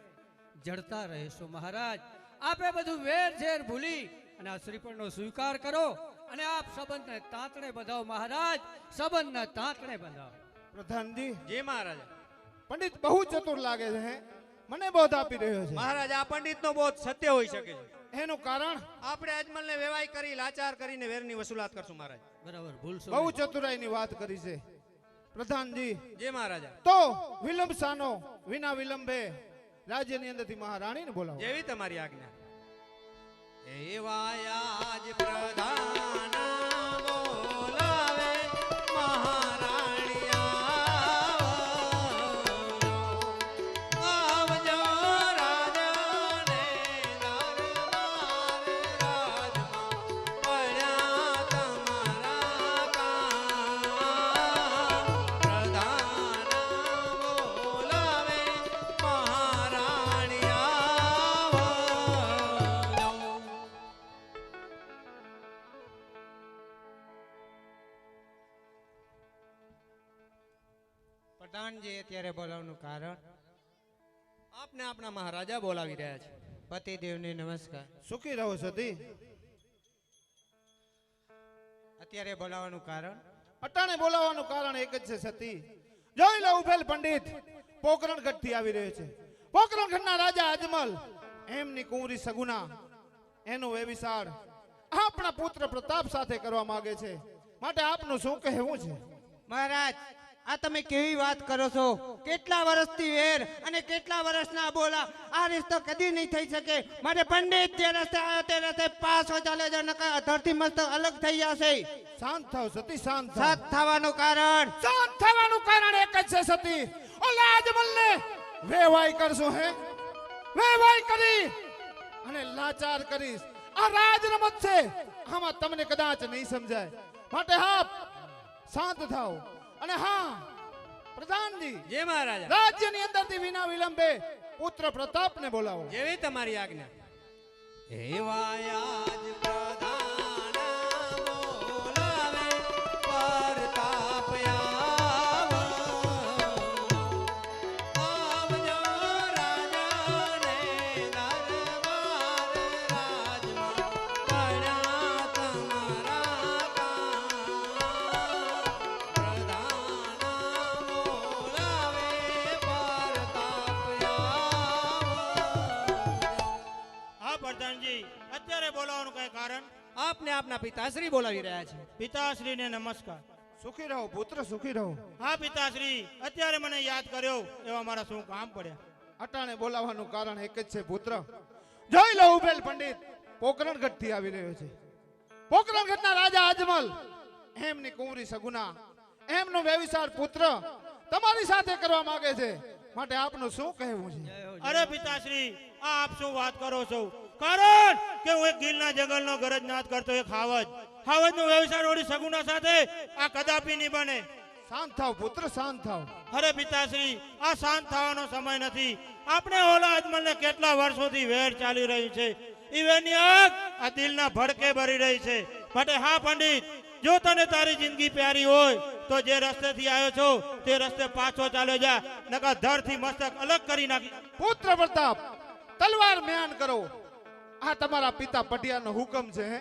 Speaker 2: જડતા રહેશો મહારાજ? આપે બધું વેર ઝેર ભૂલી અને આ શ્રીફળનો સ્વીકાર કરો અને આપ સંબંધને તાંતણે બંધાવો મહારાજ, સંબંધને તાંતણે બંધાવો.
Speaker 6: પ્રધાનજી,
Speaker 3: જે મહારાજા.
Speaker 6: પંડિત બહુ ચતુર લાગે છે હે. મને બોધ આપી રહ્યો છે.
Speaker 1: મહારાજ, આ પંડિતનો બોધ સત્ય હોઈ શકે છે.
Speaker 6: એનું કારણ
Speaker 1: આપણે અજમલને વેવાઈ કરી લાચાર કરીને વેરની વસૂલાત કરશું મહારાજ.
Speaker 2: બરાબર, ભૂલશો
Speaker 6: બહુ ચતુરાઈની વાત કરી છે. પ્રધાનજી,
Speaker 1: જે મહારાજા.
Speaker 6: તો વિલંબ સાનો, વિના વિલંબે રાજ્યની અંદરથી મહારાણીને બોલાવો.
Speaker 1: જેવી તમારી આજ્ઞા. એવાયાજ પ્રધાન બોલાવે મહારાણી આવજો રાજાને દરબાર રાજમાં પડ્યા તમારા કામ. પ્રધાન બોલાવે મહારાણી આવજો. પ્રધાનજી અત્યારે બોલાવવાનું કારણ? આપને આપણા મહારાજા બોલાવી રહ્યા છે. પતિદેવને નમસ્કાર.
Speaker 6: સુખી રહો સતી.
Speaker 10: અત્યારે બોલાવવાનું કારણ?
Speaker 6: અટાણે બોલાવવાનું કારણ એક જ છે સતી. જોઈ લો, ઉભેલ પંડિત પોકરણગઢથી આવી રહ્યો છે. પોકરણગઢના રાજા અજમલ એમની કુંવરી સગુણા એનું વ્યવિચાર આપણા પુત્ર પ્રતાપ સાથે કરવા માંગે છે. માટે આપનું શું કહેવું છે?
Speaker 10: મહારાજ, આ તમે કેવી વાત કરો છો? કેટલા વર્ષથી વેર અને કેટલા વર્ષના બોલા. આ રિશ્તો કદી નહીં થઈ શકે. મારે પંડિત જે રસ્તે આવ્યો તે રસ્તે પાછો ચાલે છે, નકર ધરતી મસ્ત અલગ થઈ જશે.
Speaker 6: શાંત થાવ સતી, શાંત થાવ.
Speaker 10: સાત થવાનું કારણ?
Speaker 6: શાંત થવાનું કારણ એક જ છે સતી. ઓલા અજમલને વેવાઈ કરશું હે. વેવાઈ કરી અને લાચાર કરીશ. આ રાજ રમત છે, આમાં તમને કદાચ નહીં સમજાય. માટે હા, શાંત થાવ. અને હા પ્રધાનજી,
Speaker 1: જે મહારાજા.
Speaker 6: રાજ્યની અંદરથી વિના વિલંબે પુત્ર પ્રતાપને બોલાવો.
Speaker 1: જેવી તમારી આજ્ઞા. એવાયાજ પ્રધાન બોલાવે પ્રતાપ આવજો રાજાને દરબાર રાજમાં પડ્યા તમારા
Speaker 7: પ્રધાનજી, અત્યારે બોલાવવાનું કઈ કારણ?
Speaker 1: આપને આપના પિતાશ્રી બોલાવી રહ્યા છે.
Speaker 7: પિતાશ્રીને નમસ્કાર.
Speaker 6: સુખી રહો પુત્ર, સુખી રહો.
Speaker 7: હા પિતાશ્રી, અત્યારે મને યાદ કર્યો એવા મારા શું કામ પડ્યા?
Speaker 6: અટાણે બોલાવવાનું કારણ એક જ છે પુત્ર. જોઈ લો, ઉભેલ પંડિત પોકરણગઢથી આવી રહ્યો છે. પોકરણગઢના રાજા અજમલ એમની કુંવરી સગુણા એમનો વ્યવિચાર પુત્ર તમારી સાથે કરવા માંગે છે, માટે આપનું શું કહેવું છે?
Speaker 12: અરે પિતાશ્રી, આ આપ શું વાત કરો છો? કારણ કે હું એક ગીરના જંગલનો ગરજનાથ કરતો એક હાવજનો વ્યવસાય ઓડી સગુના સાથે આ કદાપી નહીં બને.
Speaker 6: શાંત થાવ પુત્ર, શાંત થાવ.
Speaker 12: અરે પિતાશ્રી, આ શાંત થવાનો સમય નથી. આપણે ઓલા અજમલને કેટલા વર્ષોથી વેર ચાલી રહ્યું છે. ઈ વેરની આગ આ દિલના ભડકે ભરી રહી છે. માટે હા પંડિત, જો તને તારી જિંદગી પ્યારી હોય તો જે રસ્તેથી આવ્યો છો તે રસ્તે પાછો ચાલ્યો જા, નકા ધરથી મસ્તક અલગ કરી નાખી.
Speaker 6: પુત્ર પ્રતાપ, તલવાર મ્યાન કરો. આ તમારા પિતા પટિયાનો હુકમ છે. હે?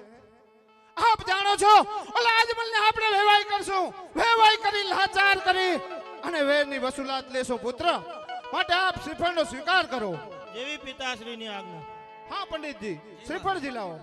Speaker 6: આપ જાણો છો ઓલા અજમલને આપણે વેવાઈ કરશું, વેવાઈ કરી લાચાર કરી અને વેરની વસૂલાત લેશો પુત્ર. માટે આપ શ્રીફળનો સ્વીકાર કરો.
Speaker 12: જેવી પિતાશ્રીની આજ્ઞા.
Speaker 6: હા પંડિતજી, શ્રીફળજી લાવો.